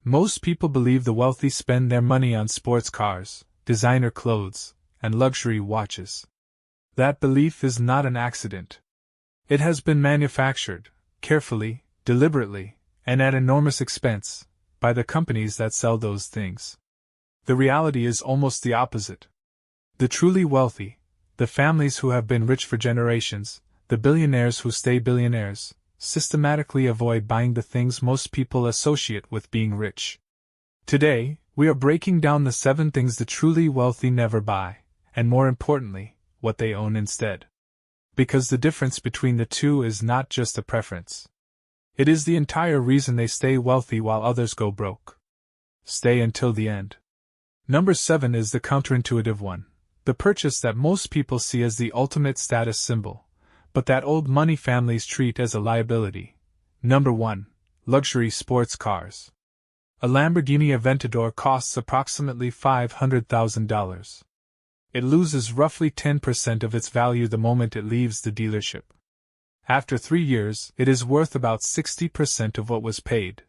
Most people believe the wealthy spend their money on sports cars, designer clothes, and luxury watches. That belief is not an accident. It has been manufactured, carefully, deliberately, and at enormous expense, by the companies that sell those things. The reality is almost the opposite. The truly wealthy, the families who have been rich for generations, the billionaires who stay billionaires, systematically avoid buying the things most people associate with being rich. Today, we are breaking down the 7 things the truly wealthy never buy, and more importantly, what they own instead. Because the difference between the two is not just a preference. It is the entire reason they stay wealthy while others go broke. Stay until the end. Number 7 is the counterintuitive one, the purchase that most people see as the ultimate status symbol, but that old money families treat as a liability. Number 1. Luxury sports cars. A Lamborghini Aventador costs approximately $500,000. It loses roughly 10% of its value the moment it leaves the dealership. After 3 years, it is worth about 60% of what was paid.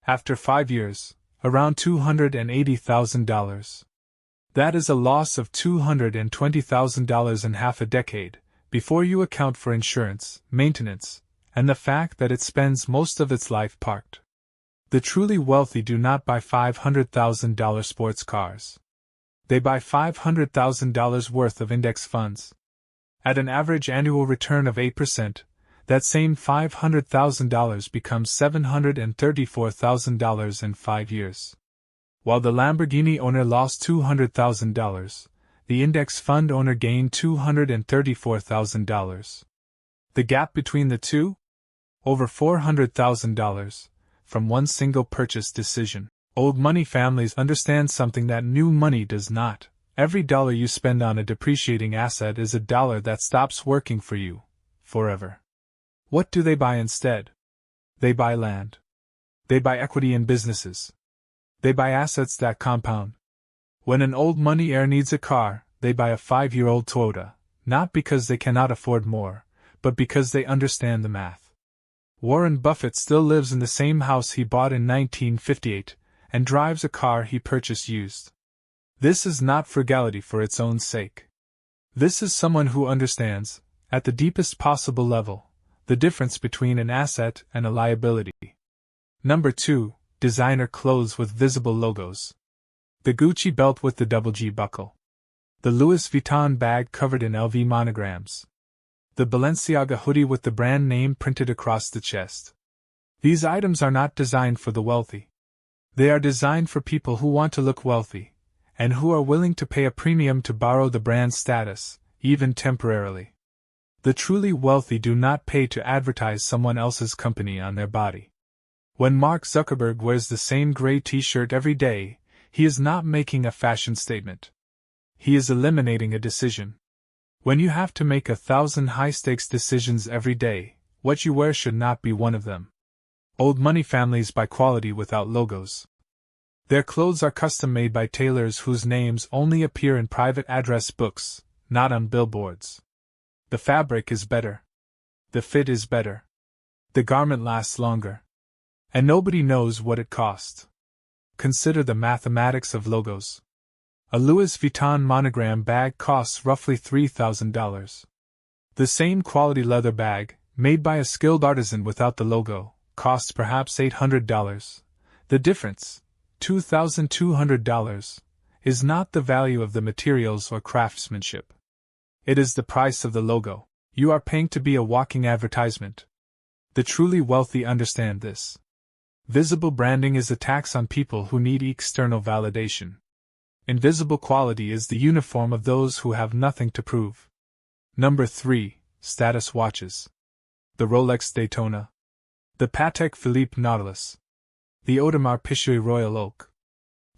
After 5 years, around $280,000. That is a loss of $220,000 in half a decade, before you account for insurance, maintenance, and the fact that it spends most of its life parked. The truly wealthy do not buy $500,000 sports cars. They buy $500,000 worth of index funds. At an average annual return of 8%, that same $500,000 becomes $734,000 in 5 years. While the Lamborghini owner lost $200,000, the index fund owner gained $234,000. The gap between the two? Over $400,000, from one single purchase decision. Old money families understand something that new money does not. Every dollar you spend on a depreciating asset is a dollar that stops working for you, forever. What do they buy instead? They buy land. They buy equity in businesses. They buy assets that compound. When an old money heir needs a car, they buy a 5-year-old Toyota, not because they cannot afford more, but because they understand the math. Warren Buffett still lives in the same house he bought in 1958, and drives a car he purchased used. This is not frugality for its own sake. This is someone who understands, at the deepest possible level, the difference between an asset and a liability. Number 2. Designer clothes with visible logos. The Gucci belt with the double G buckle. The Louis Vuitton bag covered in LV monograms. The Balenciaga hoodie with the brand name printed across the chest. These items are not designed for the wealthy. They are designed for people who want to look wealthy, and who are willing to pay a premium to borrow the brand status, even temporarily. The truly wealthy do not pay to advertise someone else's company on their body. When Mark Zuckerberg wears the same gray t-shirt every day, he is not making a fashion statement. He is eliminating a decision. When you have to make 1,000 high-stakes decisions every day, what you wear should not be one of them. Old money families buy quality without logos. Their clothes are custom-made by tailors whose names only appear in private address books, not on billboards. The fabric is better. The fit is better. The garment lasts longer. And nobody knows what it cost. Consider the mathematics of logos. A Louis Vuitton monogram bag costs roughly $3,000. The same quality leather bag, made by a skilled artisan without the logo, costs perhaps $800. The difference, $2,200, is not the value of the materials or craftsmanship. It is the price of the logo. You are paying to be a walking advertisement. The truly wealthy understand this. Visible branding is a tax on people who need external validation. Invisible quality is the uniform of those who have nothing to prove. Number 3. Status watches. The Rolex Daytona. The Patek Philippe Nautilus. The Audemars Piguet Royal Oak.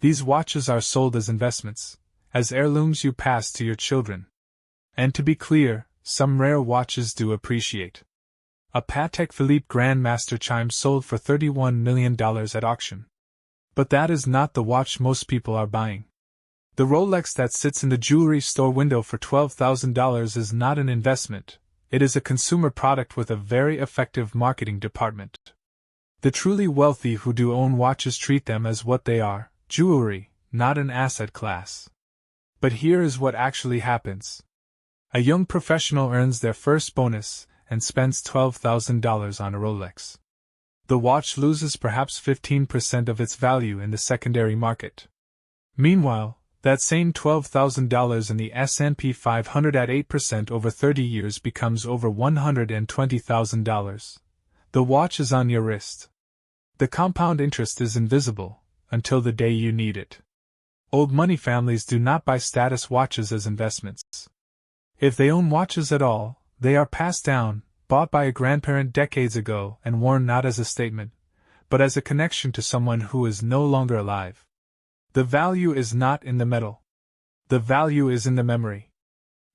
These watches are sold as investments, as heirlooms you pass to your children. And to be clear, some rare watches do appreciate. A Patek Philippe Grandmaster chime sold for $31 million at auction. But that is not the watch most people are buying. The Rolex that sits in the jewelry store window for $12,000 is not an investment, it is a consumer product with a very effective marketing department. The truly wealthy who do own watches treat them as what they are, jewelry, not an asset class. But here is what actually happens. A young professional earns their first bonus and spends $12,000 on a Rolex. The watch loses perhaps 15% of its value in the secondary market. Meanwhile, that same $12,000 in the S&P 500 at 8% over 30 years becomes over $120,000. The watch is on your wrist. The compound interest is invisible until the day you need it. Old money families do not buy status watches as investments. If they own watches at all, they are passed down, bought by a grandparent decades ago and worn not as a statement, but as a connection to someone who is no longer alive. The value is not in the metal. The value is in the memory.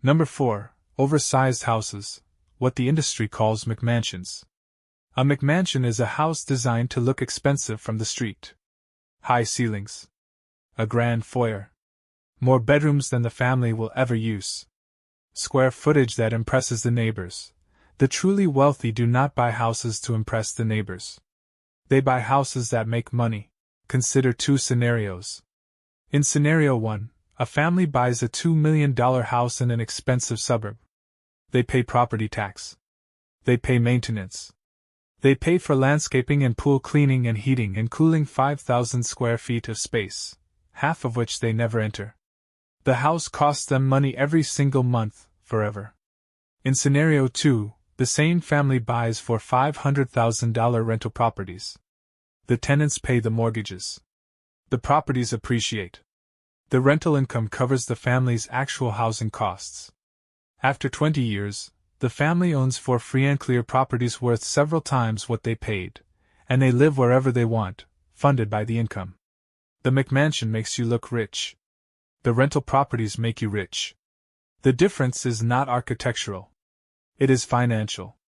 Number 4. Oversized houses, what the industry calls McMansions. A McMansion is a house designed to look expensive from the street. High ceilings. A grand foyer. More bedrooms than the family will ever use. Square footage that impresses the neighbors. The truly wealthy do not buy houses to impress the neighbors. They buy houses that make money. Consider 2 scenarios. In scenario 1, a family buys a $2 million house in an expensive suburb. They pay property tax. They pay maintenance. They pay for landscaping and pool cleaning and heating and cooling 5,000 square feet of space, half of which they never enter. The house costs them money every single month, forever. In scenario 2, the same family buys for $500,000 rental properties. The tenants pay the mortgages. The properties appreciate. The rental income covers the family's actual housing costs. After 20 years, the family owns 4 free and clear properties worth several times what they paid, and they live wherever they want, funded by the income. The McMansion makes you look rich. The rental properties make you rich. The difference is not architectural. It is financial.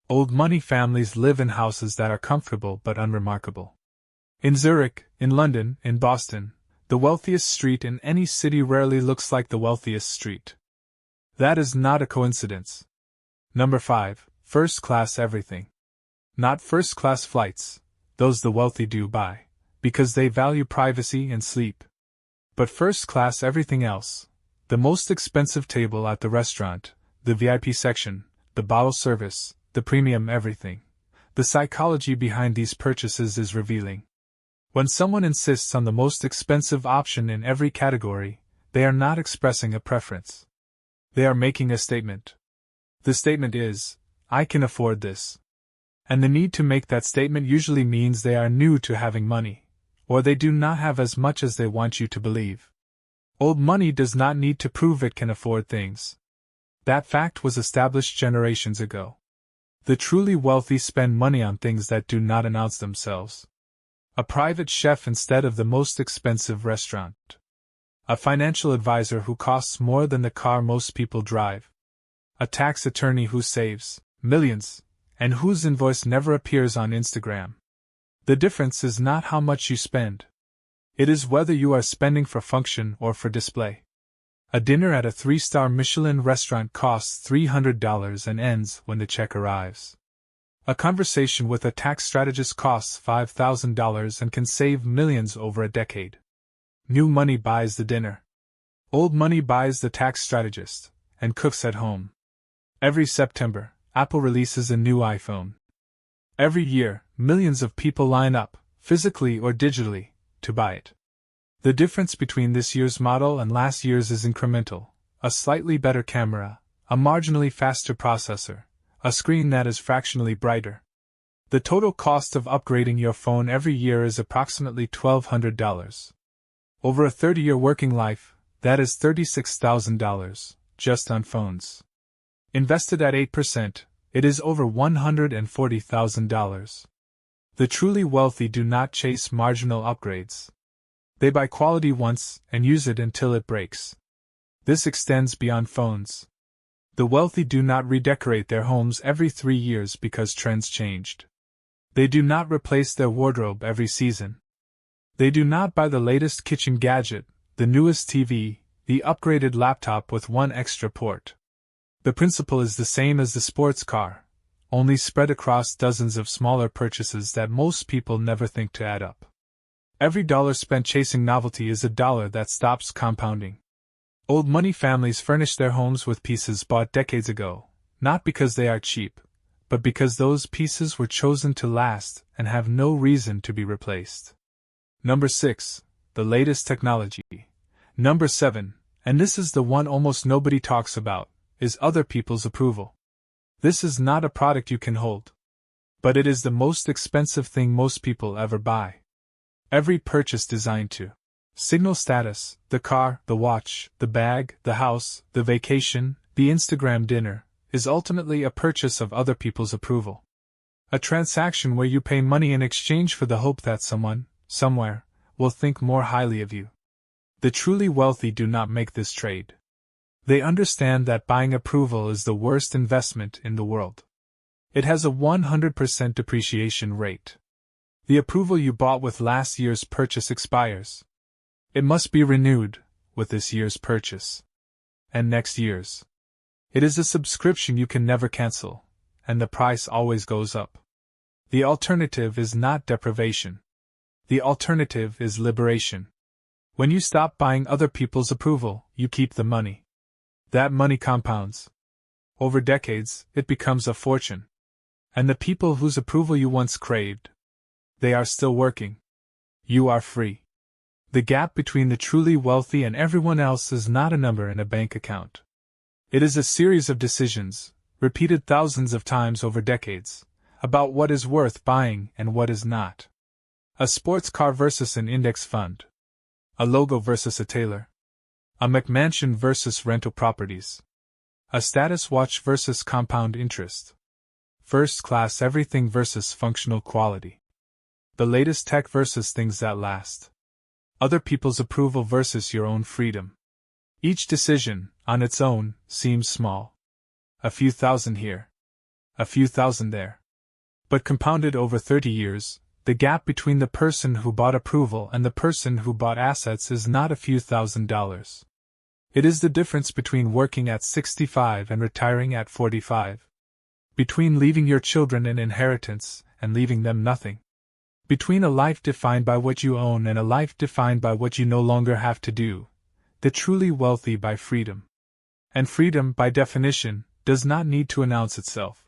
Old money families live in houses that are comfortable but unremarkable. In Zurich, in London, in Boston, the wealthiest street in any city rarely looks like the wealthiest street. That is not a coincidence. Number 5. First class everything. Not first class flights, those the wealthy do buy, because they value privacy and sleep. But first class everything else. The most expensive table at the restaurant, the VIP section, the bottle service, the premium everything. The psychology behind these purchases is revealing. When someone insists on the most expensive option in every category, they are not expressing a preference. They are making a statement. The statement is, I can afford this. And the need to make that statement usually means they are new to having money, or they do not have as much as they want you to believe. Old money does not need to prove it can afford things. That fact was established generations ago. The truly wealthy spend money on things that do not announce themselves. A private chef instead of the most expensive restaurant. A financial advisor who costs more than the car most people drive. A tax attorney who saves millions, and whose invoice never appears on Instagram. The difference is not how much you spend. It is whether you are spending for function or for display. A dinner at a 3-star Michelin restaurant costs $300 and ends when the check arrives. A conversation with a tax strategist costs $5,000 and can save millions over a decade. New money buys the dinner. Old money buys the tax strategist, and cooks at home. Every September, Apple releases a new iPhone. Every year, millions of people line up, physically or digitally, to buy it. The difference between this year's model and last year's is incremental: a slightly better camera, a marginally faster processor, a screen that is fractionally brighter. The total cost of upgrading your phone every year is approximately $1,200. Over a 30-year working life, that is $36,000, just on phones. Invested at 8%, it is over $140,000. The truly wealthy do not chase marginal upgrades. They buy quality once and use it until it breaks. This extends beyond phones. The wealthy do not redecorate their homes every 3 years because trends changed. They do not replace their wardrobe every season. They do not buy the latest kitchen gadget, the newest TV, the upgraded laptop with one extra port. The principle is the same as the sports car. only spread across dozens of smaller purchases that most people never think to add up. Every dollar spent chasing novelty is a dollar that stops compounding. Old money families furnish their homes with pieces bought decades ago, not because they are cheap, but because those pieces were chosen to last and have no reason to be replaced. Number 6. The latest technology. Number 7, and this is the one almost nobody talks about, is other people's approval. This is not a product you can hold. But it is the most expensive thing most people ever buy. Every purchase designed to signal status, the car, the watch, the bag, the house, the vacation, the Instagram dinner, is ultimately a purchase of other people's approval. A transaction where you pay money in exchange for the hope that someone, somewhere, will think more highly of you. The truly wealthy do not make this trade. They understand that buying approval is the worst investment in the world. It has a 100% depreciation rate. The approval you bought with last year's purchase expires. It must be renewed with this year's purchase. And next year's. It is a subscription you can never cancel, and the price always goes up. The alternative is not deprivation. The alternative is liberation. When you stop buying other people's approval, you keep the money. That money compounds. Over decades, it becomes a fortune. And the people whose approval you once craved, they are still working. You are free. The gap between the truly wealthy and everyone else is not a number in a bank account. It is a series of decisions, repeated thousands of times over decades, about what is worth buying and what is not. A sports car versus an index fund. A logo versus a tailor. A McMansion versus rental properties. A status watch versus compound interest. First class everything versus functional quality. The latest tech versus things that last. Other people's approval versus your own freedom. Each decision, on its own, seems small. A few thousand here. A few thousand there. But compounded over 30 years, the gap between the person who bought approval and the person who bought assets is not a few $1,000s. It is the difference between working at 65 and retiring at 45. Between leaving your children an inheritance and leaving them nothing. Between a life defined by what you own and a life defined by what you no longer have to do. The truly wealthy buy freedom. And freedom, by definition, does not need to announce itself.